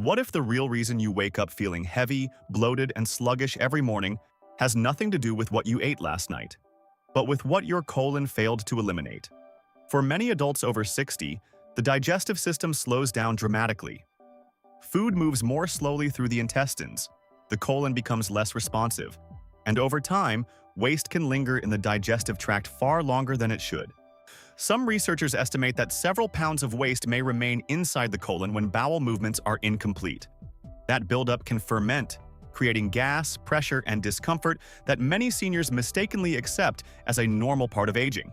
What if the real reason you wake up feeling heavy, bloated, and sluggish every morning has nothing to do with what you ate last night, but with what your colon failed to eliminate? For many adults over 60, the digestive system slows down dramatically. Food moves more slowly through the intestines, the colon becomes less responsive, and over time, waste can linger in the digestive tract far longer than it should. Some researchers estimate that several pounds of waste may remain inside the colon when bowel movements are incomplete. That buildup can ferment, creating gas, pressure, and discomfort that many seniors mistakenly accept as a normal part of aging.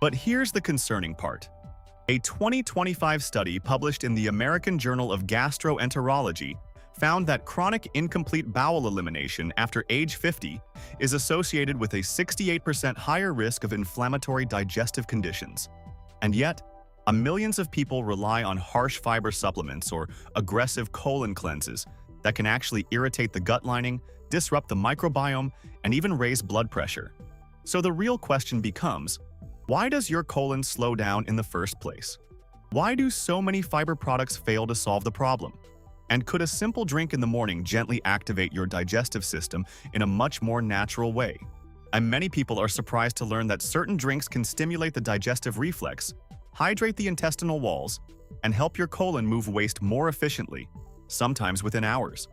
But here's the concerning part. A 2025 study published in the American Journal of Gastroenterology found that chronic incomplete bowel elimination after age 50 is associated with a 68% higher risk of inflammatory digestive conditions. And yet, millions of people rely on harsh fiber supplements or aggressive colon cleanses that can actually irritate the gut lining, disrupt the microbiome, and even raise blood pressure. So the real question becomes, why does your colon slow down in the first place? Why do so many fiber products fail to solve the problem? And could a simple drink in the morning gently activate your digestive system in a much more natural way? And many people are surprised to learn that certain drinks can stimulate the digestive reflex, hydrate the intestinal walls, and help your colon move waste more efficiently, sometimes within hours.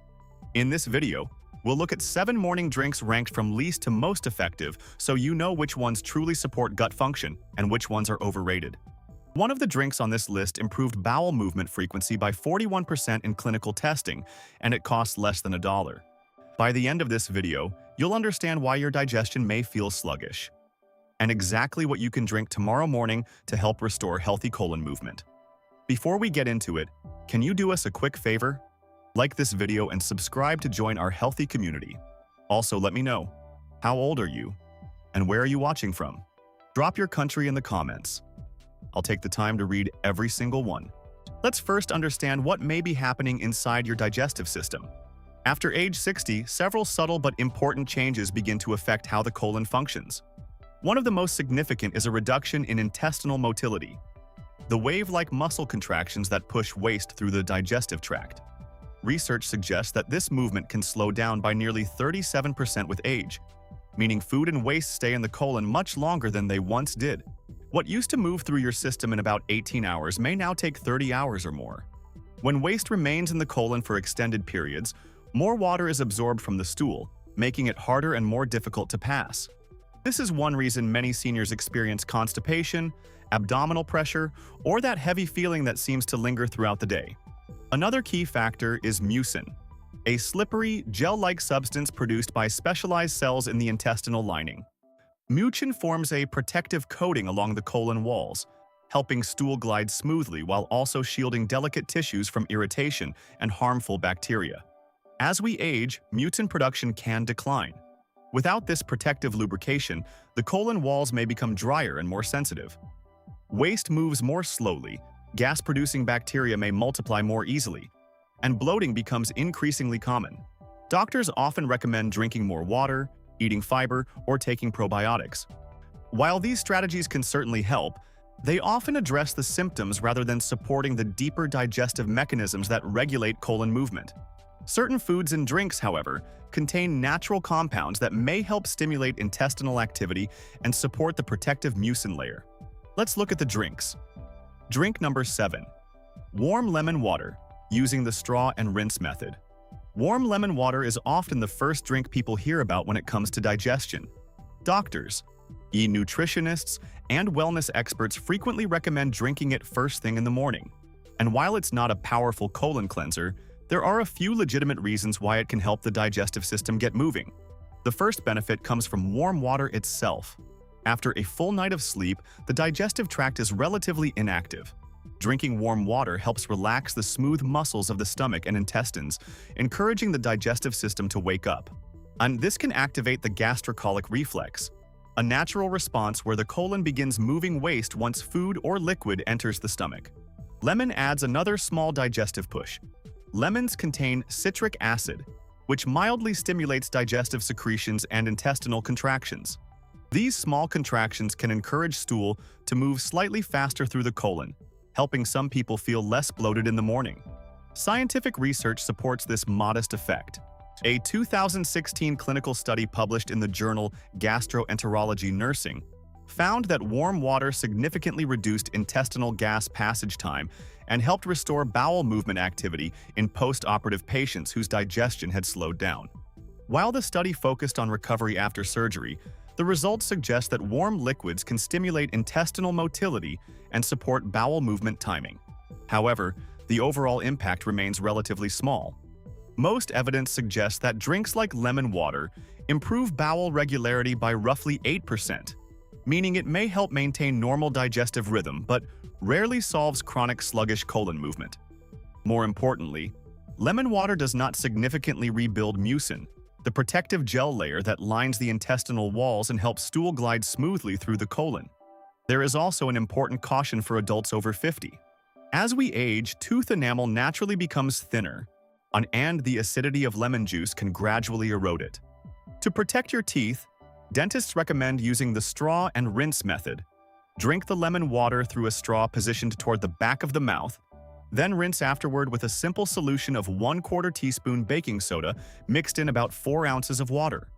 In this video, we'll look at 7 morning drinks ranked from least to most effective so you know which ones truly support gut function and which ones are overrated. One of the drinks on this list improved bowel movement frequency by 41% in clinical testing, and it costs less than $1. By the end of this video, you'll understand why your digestion may feel sluggish, and exactly what you can drink tomorrow morning to help restore healthy colon movement. Before we get into it, can you do us a quick favor? Like this video and subscribe to join our healthy community. Also, let me know, how old are you? And where are you watching from? Drop your country in the comments. I'll take the time to read every single one. Let's first understand what may be happening inside your digestive system. After age 60, several subtle but important changes begin to affect how the colon functions. One of the most significant is a reduction in intestinal motility, the wave-like muscle contractions that push waste through the digestive tract. Research suggests that this movement can slow down by nearly 37% with age, meaning food and waste stay in the colon much longer than they once did. What used to move through your system in about 18 hours may now take 30 hours or more. When waste remains in the colon for extended periods, more water is absorbed from the stool, making it harder and more difficult to pass. This is one reason many seniors experience constipation, abdominal pressure, or that heavy feeling that seems to linger throughout the day. Another key factor is mucin, a slippery, gel-like substance produced by specialized cells in the intestinal lining. Mucin forms a protective coating along the colon walls, helping stool glide smoothly while also shielding delicate tissues from irritation and harmful bacteria. As we age, mucin production can decline. Without this protective lubrication, the colon walls may become drier and more sensitive. Waste moves more slowly, gas-producing bacteria may multiply more easily, and bloating becomes increasingly common. Doctors often recommend drinking more water, eating fiber, or taking probiotics. While these strategies can certainly help, they often address the symptoms rather than supporting the deeper digestive mechanisms that regulate colon movement. Certain foods and drinks, however, contain natural compounds that may help stimulate intestinal activity and support the protective mucin layer. Let's look at the drinks. Drink number 7. Warm lemon water, using the straw and rinse method. Warm lemon water is often the first drink people hear about when it comes to digestion. Doctors, nutritionists, and wellness experts frequently recommend drinking it first thing in the morning. And while it's not a powerful colon cleanser, there are a few legitimate reasons why it can help the digestive system get moving. The first benefit comes from warm water itself. After a full night of sleep, the digestive tract is relatively inactive. Drinking warm water helps relax the smooth muscles of the stomach and intestines, encouraging the digestive system to wake up. And this can activate the gastrocolic reflex, a natural response where the colon begins moving waste once food or liquid enters the stomach. Lemon adds another small digestive push. Lemons contain citric acid, which mildly stimulates digestive secretions and intestinal contractions. These small contractions can encourage stool to move slightly faster through the colon, helping some people feel less bloated in the morning. Scientific research supports this modest effect. A 2016 clinical study published in the journal Gastroenterology Nursing found that warm water significantly reduced intestinal gas passage time and helped restore bowel movement activity in post-operative patients whose digestion had slowed down. While the study focused on recovery after surgery, the results suggest that warm liquids can stimulate intestinal motility and support bowel movement timing. However, the overall impact remains relatively small. Most evidence suggests that drinks like lemon water improve bowel regularity by roughly 8%, meaning it may help maintain normal digestive rhythm but rarely solves chronic sluggish colon movement. More importantly, lemon water does not significantly rebuild mucin, the protective gel layer that lines the intestinal walls and helps stool glide smoothly through the colon. There is also an important caution for adults over 50. As we age, tooth enamel naturally becomes thinner, and the acidity of lemon juice can gradually erode it. To protect your teeth, dentists recommend using the straw and rinse method. Drink the lemon water through a straw positioned toward the back of the mouth, then rinse afterward with a simple solution of 1/4 teaspoon baking soda mixed in about 4 ounces of water.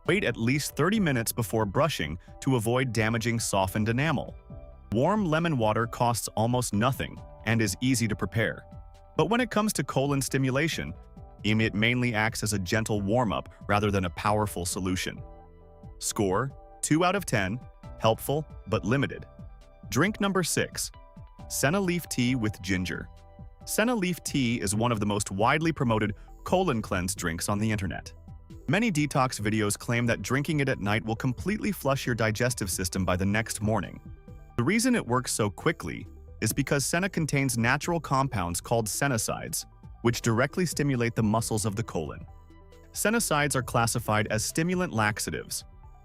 Wait at least 30 minutes before brushing to avoid damaging softened enamel. Warm lemon water costs almost nothing and is easy to prepare. But when it comes to colon stimulation, it mainly acts as a gentle warm-up rather than a powerful solution. Score: 2 out of 10, helpful but limited. Drink number 6. Senna leaf tea with ginger. Senna leaf tea is one of the most widely promoted colon cleanse drinks on the internet. Many detox videos claim that drinking it at night will completely flush your digestive system by the next morning. The reason it works so quickly is because senna contains natural compounds called sennosides, which directly stimulate the muscles of the colon. Sennosides are classified as stimulant laxatives.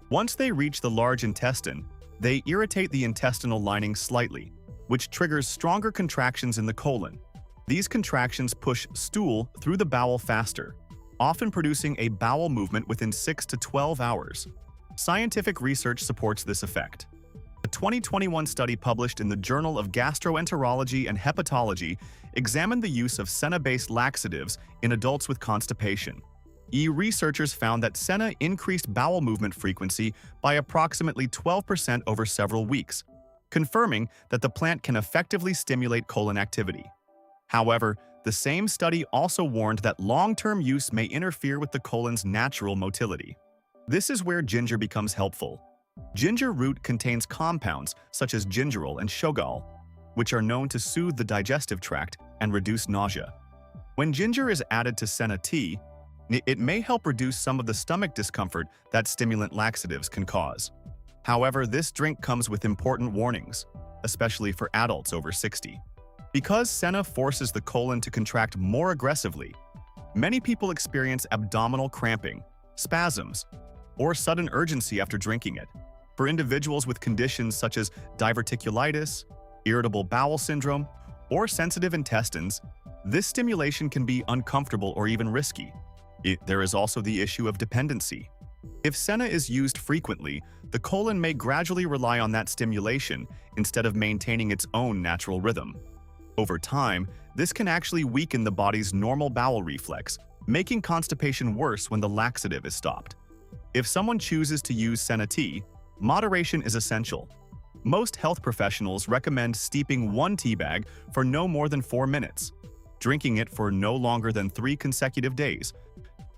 Once they reach the large intestine, they irritate the intestinal lining slightly, which triggers stronger contractions in the colon. These contractions push stool through the bowel faster, often producing a bowel movement within 6 to 12 hours. Scientific research supports this effect. A 2021 study published in the Journal of Gastroenterology and Hepatology examined the use of senna-based laxatives in adults with constipation. Researchers found that senna increased bowel movement frequency by approximately 12% over several weeks, confirming that the plant can effectively stimulate colon activity. However, the same study also warned that long-term use may interfere with the colon's natural motility. This is where ginger becomes helpful. Ginger root contains compounds such as gingerol and shogal, which are known to soothe the digestive tract and reduce nausea. When ginger is added to senna tea, it may help reduce some of the stomach discomfort that stimulant laxatives can cause. However, this drink comes with important warnings, especially for adults over 60. Because senna forces the colon to contract more aggressively, many people experience abdominal cramping, spasms, or sudden urgency after drinking it. For individuals with conditions such as diverticulitis, irritable bowel syndrome, or sensitive intestines, this stimulation can be uncomfortable or even risky. There is also the issue of dependency. If senna is used frequently, the colon may gradually rely on that stimulation instead of maintaining its own natural rhythm. Over time, this can actually weaken the body's normal bowel reflex, making constipation worse when the laxative is stopped. If someone chooses to use senna tea, moderation is essential. Most health professionals recommend steeping 1 tea bag for no more than 4 minutes, drinking it for no longer than 3 consecutive days,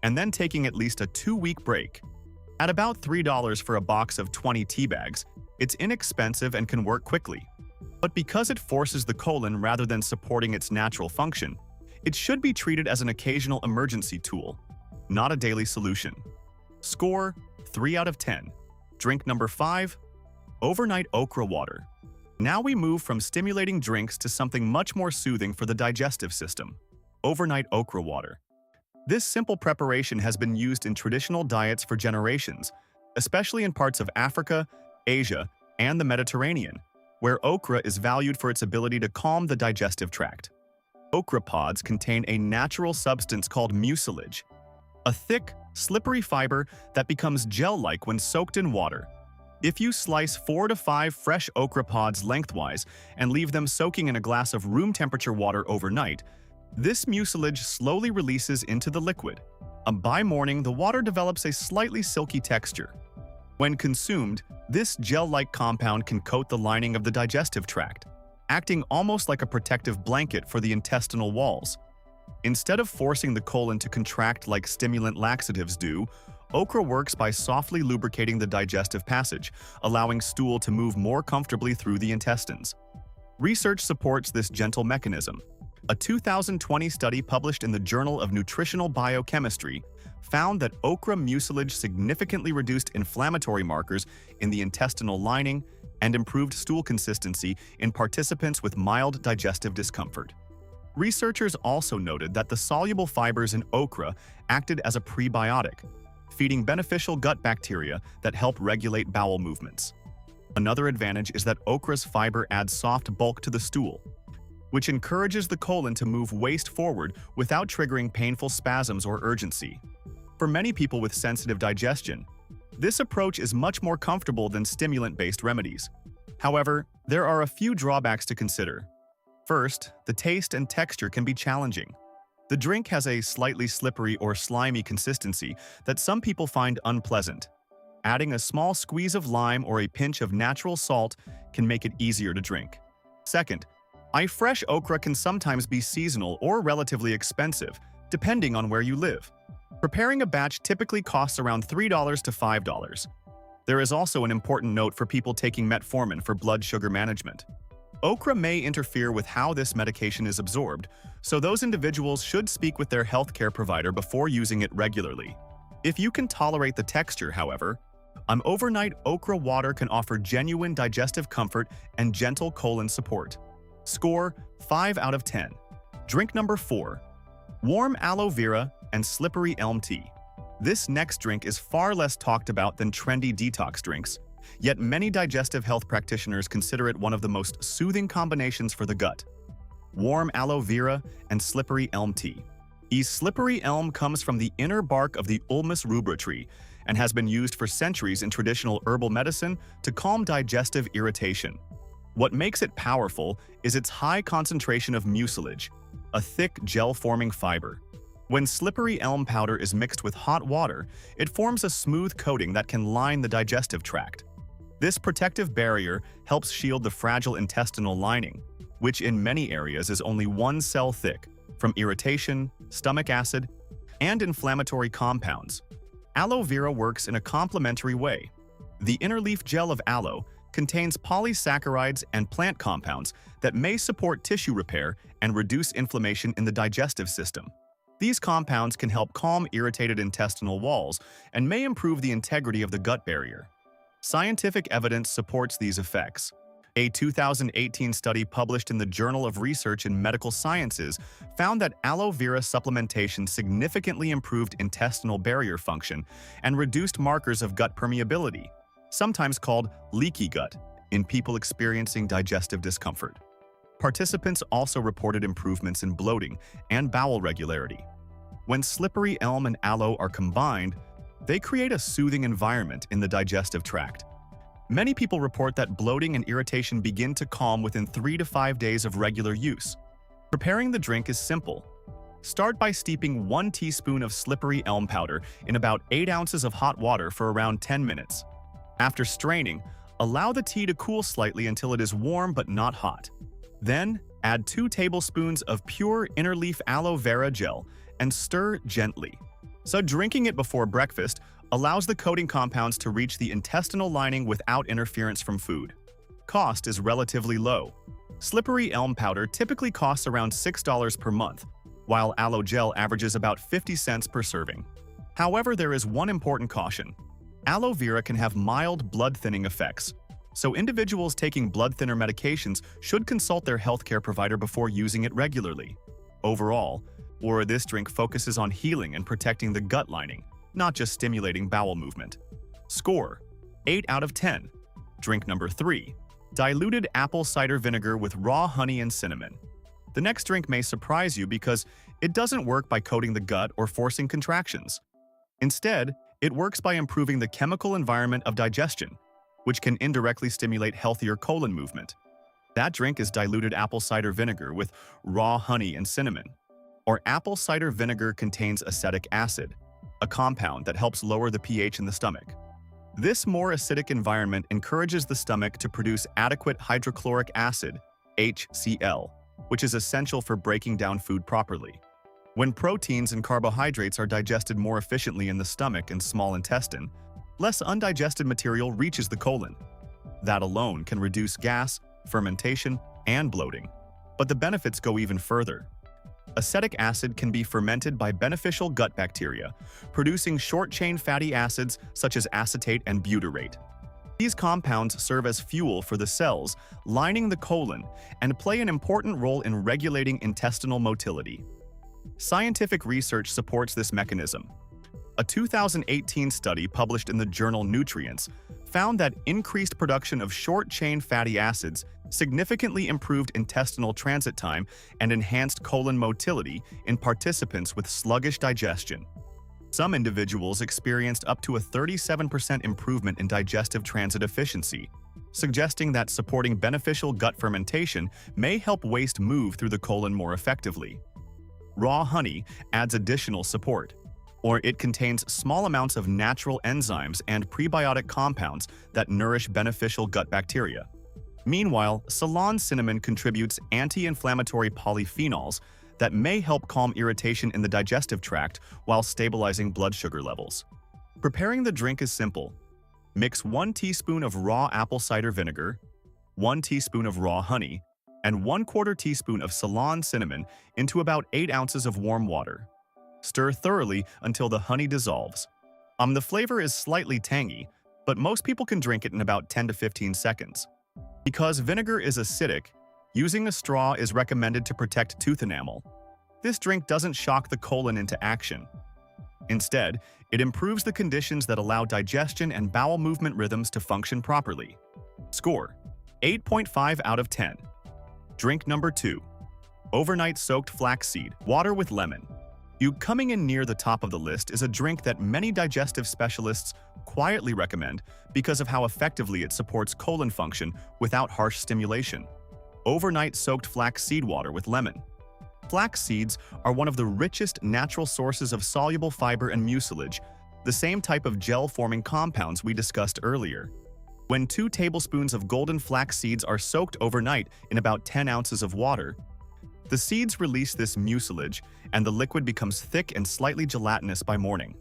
and then taking at least a 2-week break. At about $3 for a box of 20 tea bags, it's inexpensive and can work quickly. But because it forces the colon rather than supporting its natural function, it should be treated as an occasional emergency tool, not a daily solution. Score: 3 out of 10. Drink number 5. Overnight okra water. Now we move from stimulating drinks to something much more soothing for the digestive system: overnight okra water. This simple preparation has been used in traditional diets for generations, especially in parts of Africa, Asia, and the Mediterranean, where okra is valued for its ability to calm the digestive tract. Okra pods contain a natural substance called mucilage, a thick, slippery fiber that becomes gel-like when soaked in water. If you slice 4 to 5 fresh okra pods lengthwise and leave them soaking in a glass of room-temperature water overnight, This mucilage slowly releases into the liquid. By morning, the water develops a slightly silky texture. When consumed, this gel-like compound can coat the lining of the digestive tract, acting almost like a protective blanket for the intestinal walls. Instead of forcing the colon to contract like stimulant laxatives do, okra works by softly lubricating the digestive passage, allowing stool to move more comfortably through the intestines. Research supports this gentle mechanism. A 2020 study published in the Journal of Nutritional Biochemistry found that okra mucilage significantly reduced inflammatory markers in the intestinal lining and improved stool consistency in participants with mild digestive discomfort. Researchers also noted that the soluble fibers in okra acted as a prebiotic, feeding beneficial gut bacteria that help regulate bowel movements. Another advantage is that okra's fiber adds soft bulk to the stool, which encourages the colon to move waste forward without triggering painful spasms or urgency. For many people with sensitive digestion, this approach is much more comfortable than stimulant-based remedies. However, there are a few drawbacks to consider. First, the taste and texture can be challenging. The drink has a slightly slippery or slimy consistency that some people find unpleasant. Adding a small squeeze of lime or a pinch of natural salt can make it easier to drink. Second, fresh okra can sometimes be seasonal or relatively expensive, depending on where you live. Preparing a batch typically costs around $3 to $5. There is also an important note for people taking metformin for blood sugar management. Okra may interfere with how this medication is absorbed, so those individuals should speak with their healthcare provider before using it regularly. If you can tolerate the texture, however, overnight okra water can offer genuine digestive comfort and gentle colon support. Score 5 out of 10. Drink number 4. Warm aloe vera and slippery elm tea. This next drink is far less talked about than trendy detox drinks, yet many digestive health practitioners consider it one of the most soothing combinations for the gut. Warm aloe vera and slippery elm tea. Slippery elm comes from the inner bark of the Ulmus rubra tree and has been used for centuries in traditional herbal medicine to calm digestive irritation. What makes it powerful is its high concentration of mucilage, a thick gel-forming fiber. When slippery elm powder is mixed with hot water, it forms a smooth coating that can line the digestive tract. This protective barrier helps shield the fragile intestinal lining, which in many areas is only one cell thick, from irritation, stomach acid, and inflammatory compounds. Aloe vera works in a complementary way. The inner leaf gel of aloe contains polysaccharides and plant compounds that may support tissue repair and reduce inflammation in the digestive system. These compounds can help calm irritated intestinal walls and may improve the integrity of the gut barrier. Scientific evidence supports these effects. A 2018 study published in the Journal of Research in Medical Sciences found that aloe vera supplementation significantly improved intestinal barrier function and reduced markers of gut permeability, sometimes called leaky gut, in people experiencing digestive discomfort. Participants also reported improvements in bloating and bowel regularity. When slippery elm and aloe are combined, they create a soothing environment in the digestive tract. Many people report that bloating and irritation begin to calm within 3 to 5 days of regular use. Preparing the drink is simple. Start by steeping 1 teaspoon of slippery elm powder in about 8 ounces of hot water for around 10 minutes. After straining, allow the tea to cool slightly until it is warm but not hot. Then, add 2 tablespoons of pure inner leaf aloe vera gel and stir gently. So drinking it before breakfast allows the coating compounds to reach the intestinal lining without interference from food. Cost is relatively low. Slippery elm powder typically costs around $6 per month, while aloe gel averages about 50 cents per serving. However, there is one important caution. Aloe vera can have mild blood-thinning effects, so individuals taking blood thinner medications should consult their healthcare provider before using it regularly. Overall, this drink focuses on healing and protecting the gut lining, not just stimulating bowel movement. Score: 8 out of 10. Drink number 3. Diluted apple cider vinegar with raw honey and cinnamon. The next drink may surprise you because it doesn't work by coating the gut or forcing contractions. Instead, it works by improving the chemical environment of digestion, which can indirectly stimulate healthier colon movement. That drink is diluted apple cider vinegar with raw honey and cinnamon. or apple cider vinegar contains acetic acid, a compound that helps lower the pH in the stomach. This more acidic environment encourages the stomach to produce adequate hydrochloric acid, HCl, which is essential for breaking down food properly. When proteins and carbohydrates are digested more efficiently in the stomach and small intestine, less undigested material reaches the colon. That alone can reduce gas, fermentation, and bloating. But the benefits go even further. Acetic acid can be fermented by beneficial gut bacteria, producing short-chain fatty acids such as acetate and butyrate. These compounds serve as fuel for the cells lining the colon and play an important role in regulating intestinal motility. Scientific research supports this mechanism. A 2018 study published in the journal Nutrients found that increased production of short-chain fatty acids significantly improved intestinal transit time and enhanced colon motility in participants with sluggish digestion. Some individuals experienced up to a 37% improvement in digestive transit efficiency, suggesting that supporting beneficial gut fermentation may help waste move through the colon more effectively. Raw honey adds additional support, or it contains small amounts of natural enzymes and prebiotic compounds that nourish beneficial gut bacteria. Meanwhile, Ceylon cinnamon contributes anti-inflammatory polyphenols that may help calm irritation in the digestive tract while stabilizing blood sugar levels. Preparing the drink is simple. Mix 1 teaspoon of raw apple cider vinegar, 1 teaspoon of raw honey, and 1/4 teaspoon of Ceylon cinnamon into about 8 ounces of warm water. Stir thoroughly until the honey dissolves. The flavor is slightly tangy, but most people can drink it in about 10 to 15 seconds. Because vinegar is acidic, using a straw is recommended to protect tooth enamel. This drink doesn't shock the colon into action. Instead, it improves the conditions that allow digestion and bowel movement rhythms to function properly. Score: 8.5 out of 10. Drink number 2. Overnight soaked flaxseed water with lemon. Coming in near the top of the list is a drink that many digestive specialists quietly recommend because of how effectively it supports colon function without harsh stimulation. Overnight soaked flax seed water with lemon. Flax seeds are one of the richest natural sources of soluble fiber and mucilage, the same type of gel-forming compounds we discussed earlier. When 2 tablespoons of golden flax seeds are soaked overnight in about 10 ounces of water, the seeds release this mucilage, and the liquid becomes thick and slightly gelatinous by morning.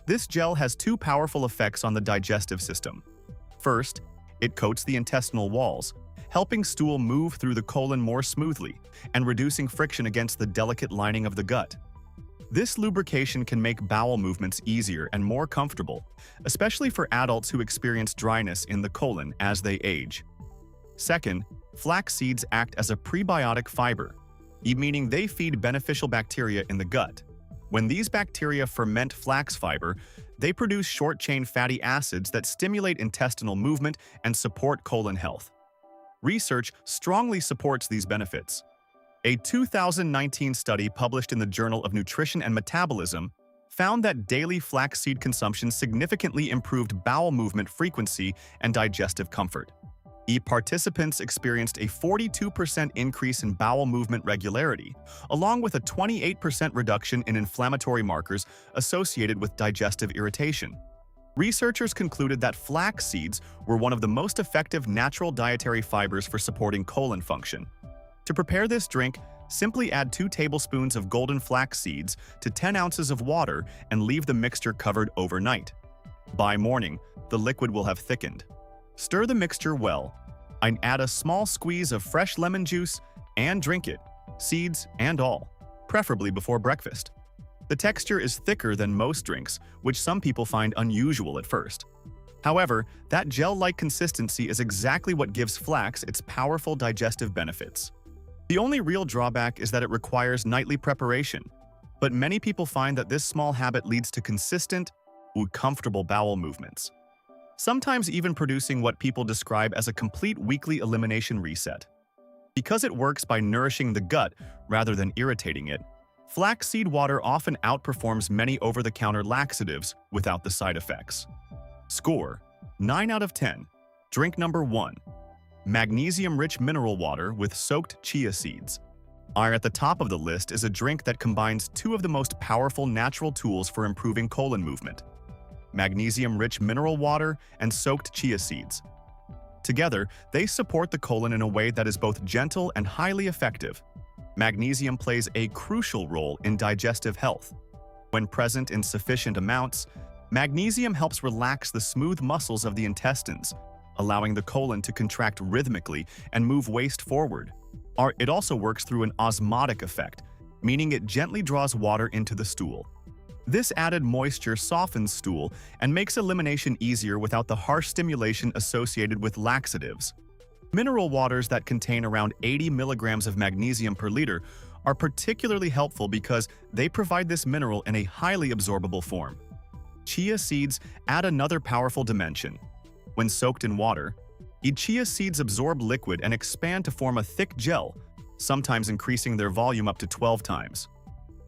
This gel has 2 powerful effects on the digestive system. First, it coats the intestinal walls, helping stool move through the colon more smoothly and reducing friction against the delicate lining of the gut. This lubrication can make bowel movements easier and more comfortable, especially for adults who experience dryness in the colon as they age. Second, flax seeds act as a prebiotic fiber, meaning they feed beneficial bacteria in the gut. When these bacteria ferment flax fiber, they produce short-chain fatty acids that stimulate intestinal movement and support colon health. Research strongly supports these benefits. A 2019 study published in the Journal of Nutrition and Metabolism found that daily flaxseed consumption significantly improved bowel movement frequency and digestive comfort. Participants experienced a 42% increase in bowel movement regularity, along with a 28% reduction in inflammatory markers associated with digestive irritation. Researchers concluded that flax seeds were one of the most effective natural dietary fibers for supporting colon function. To prepare this drink, simply add 2 tablespoons of golden flax seeds to 10 ounces of water and leave the mixture covered overnight. By morning, the liquid will have thickened. Stir the mixture well, and add a small squeeze of fresh lemon juice and drink it, seeds and all, preferably before breakfast. The texture is thicker than most drinks, which some people find unusual at first. However, that gel-like consistency is exactly what gives flax its powerful digestive benefits. The only real drawback is that it requires nightly preparation, but many people find that this small habit leads to consistent, comfortable bowel movements, sometimes even producing what people describe as a complete weekly elimination reset. Because it works by nourishing the gut rather than irritating it, flaxseed water often outperforms many over-the-counter laxatives without the side effects. Score: 9 out of 10. Drink number 1. Magnesium-rich mineral water with soaked chia seeds. At the top of the list is a drink that combines two of the most powerful natural tools for improving colon movement: magnesium-rich mineral water and soaked chia seeds. Together, they support the colon in a way that is both gentle and highly effective. Magnesium plays a crucial role in digestive health. When present in sufficient amounts, magnesium helps relax the smooth muscles of the intestines, allowing the colon to contract rhythmically and move waste forward. It also works through an osmotic effect, meaning it gently draws water into the stool. This added moisture softens stool and makes elimination easier without the harsh stimulation associated with laxatives. Mineral waters that contain around 80 milligrams of magnesium per liter are particularly helpful because they provide this mineral in a highly absorbable form. Chia seeds add another powerful dimension. When soaked in water, chia seeds absorb liquid and expand to form a thick gel, sometimes increasing their volume up to 12 times.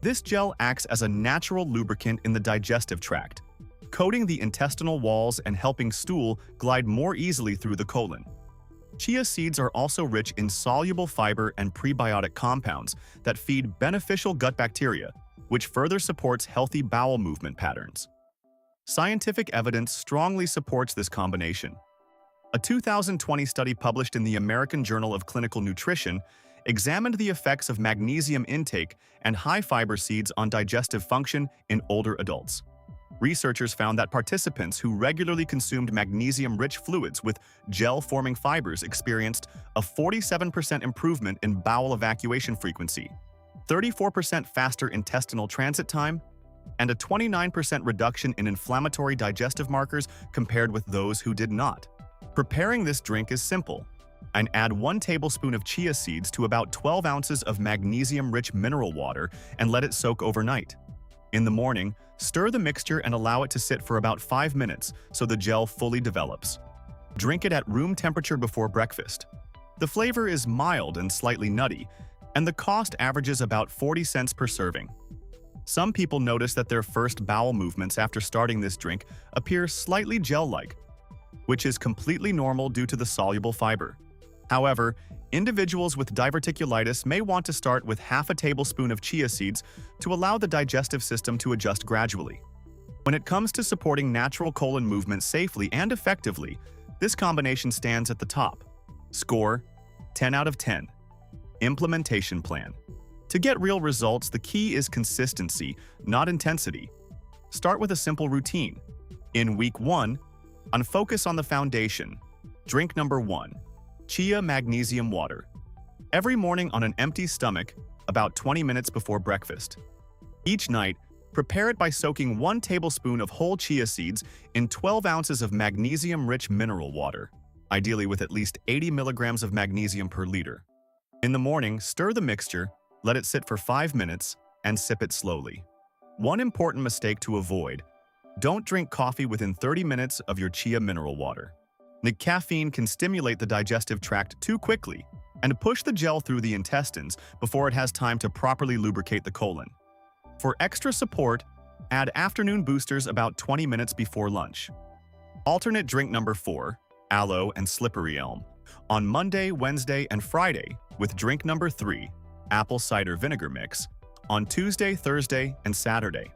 This gel acts as a natural lubricant in the digestive tract, coating the intestinal walls and helping stool glide more easily through the colon. Chia seeds are also rich in soluble fiber and prebiotic compounds that feed beneficial gut bacteria, which further supports healthy bowel movement patterns. Scientific evidence strongly supports this combination. A 2020 study published in the American Journal of Clinical Nutrition examined the effects of magnesium intake and high-fiber seeds on digestive function in older adults. Researchers found that participants who regularly consumed magnesium-rich fluids with gel-forming fibers experienced a 47% improvement in bowel evacuation frequency, 34% faster intestinal transit time, and a 29% reduction in inflammatory digestive markers compared with those who did not. Preparing this drink is simple. Add 1 tablespoon of chia seeds to about 12 ounces of magnesium-rich mineral water and let it soak overnight. In the morning, stir the mixture and allow it to sit for about 5 minutes so the gel fully develops. Drink it at room temperature before breakfast. The flavor is mild and slightly nutty, and the cost averages about 40 cents per serving. Some people notice that their first bowel movements after starting this drink appear slightly gel-like, which is completely normal due to the soluble fiber. However, individuals with diverticulitis may want to start with half a tablespoon of chia seeds to allow the digestive system to adjust gradually. When it comes to supporting natural colon movement safely and effectively, this combination stands at the top. Score: 10 out of 10. Implementation plan. To get real results, the key is consistency, not intensity. Start with a simple routine. In week 1, focus on the foundation. Drink number 1. Chia magnesium water. Every morning on an empty stomach, about 20 minutes before breakfast. Each night, prepare it by soaking 1 tablespoon of whole chia seeds in 12 ounces of magnesium-rich mineral water, ideally with at least 80 milligrams of magnesium per liter. In the morning, stir the mixture, let it sit for 5 minutes, and sip it slowly. One important mistake to avoid: don't drink coffee within 30 minutes of your chia mineral water. Caffeine can stimulate the digestive tract too quickly and push the gel through the intestines before it has time to properly lubricate the colon. For extra support, add afternoon boosters about 20 minutes before lunch. Alternate drink number 4, aloe and slippery elm, on Monday, Wednesday, and Friday, with drink number 3, apple cider vinegar mix, on Tuesday, Thursday, and Saturday.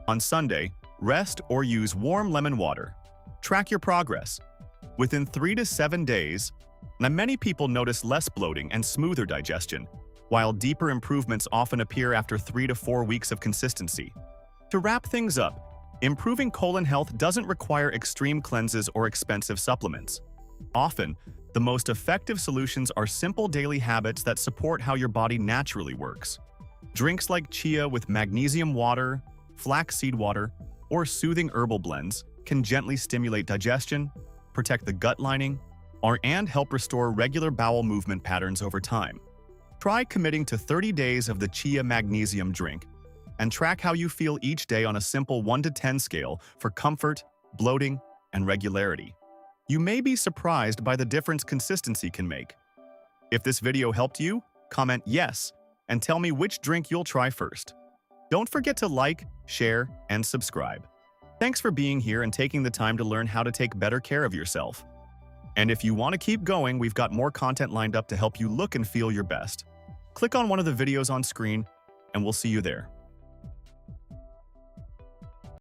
On Sunday, rest or use warm lemon water. Track your progress. Within 3 to 7 days, many people notice less bloating and smoother digestion, while deeper improvements often appear after 3 to 4 weeks of consistency. To wrap things up, improving colon health doesn't require extreme cleanses or expensive supplements. Often, the most effective solutions are simple daily habits that support how your body naturally works. Drinks like chia with magnesium water, flaxseed water, or soothing herbal blends can gently stimulate digestion, protect the gut lining, and help restore regular bowel movement patterns over time. Try committing to 30 days of the chia magnesium drink and track how you feel each day on a simple 1 to 10 scale for comfort, bloating, and regularity. You may be surprised by the difference consistency can make. If this video helped you, comment yes and tell me which drink you'll try first. Don't forget to like, share, and subscribe. Thanks for being here and taking the time to learn how to take better care of yourself. And if you want to keep going, we've got more content lined up to help you look and feel your best. Click on one of the videos on screen, and we'll see you there.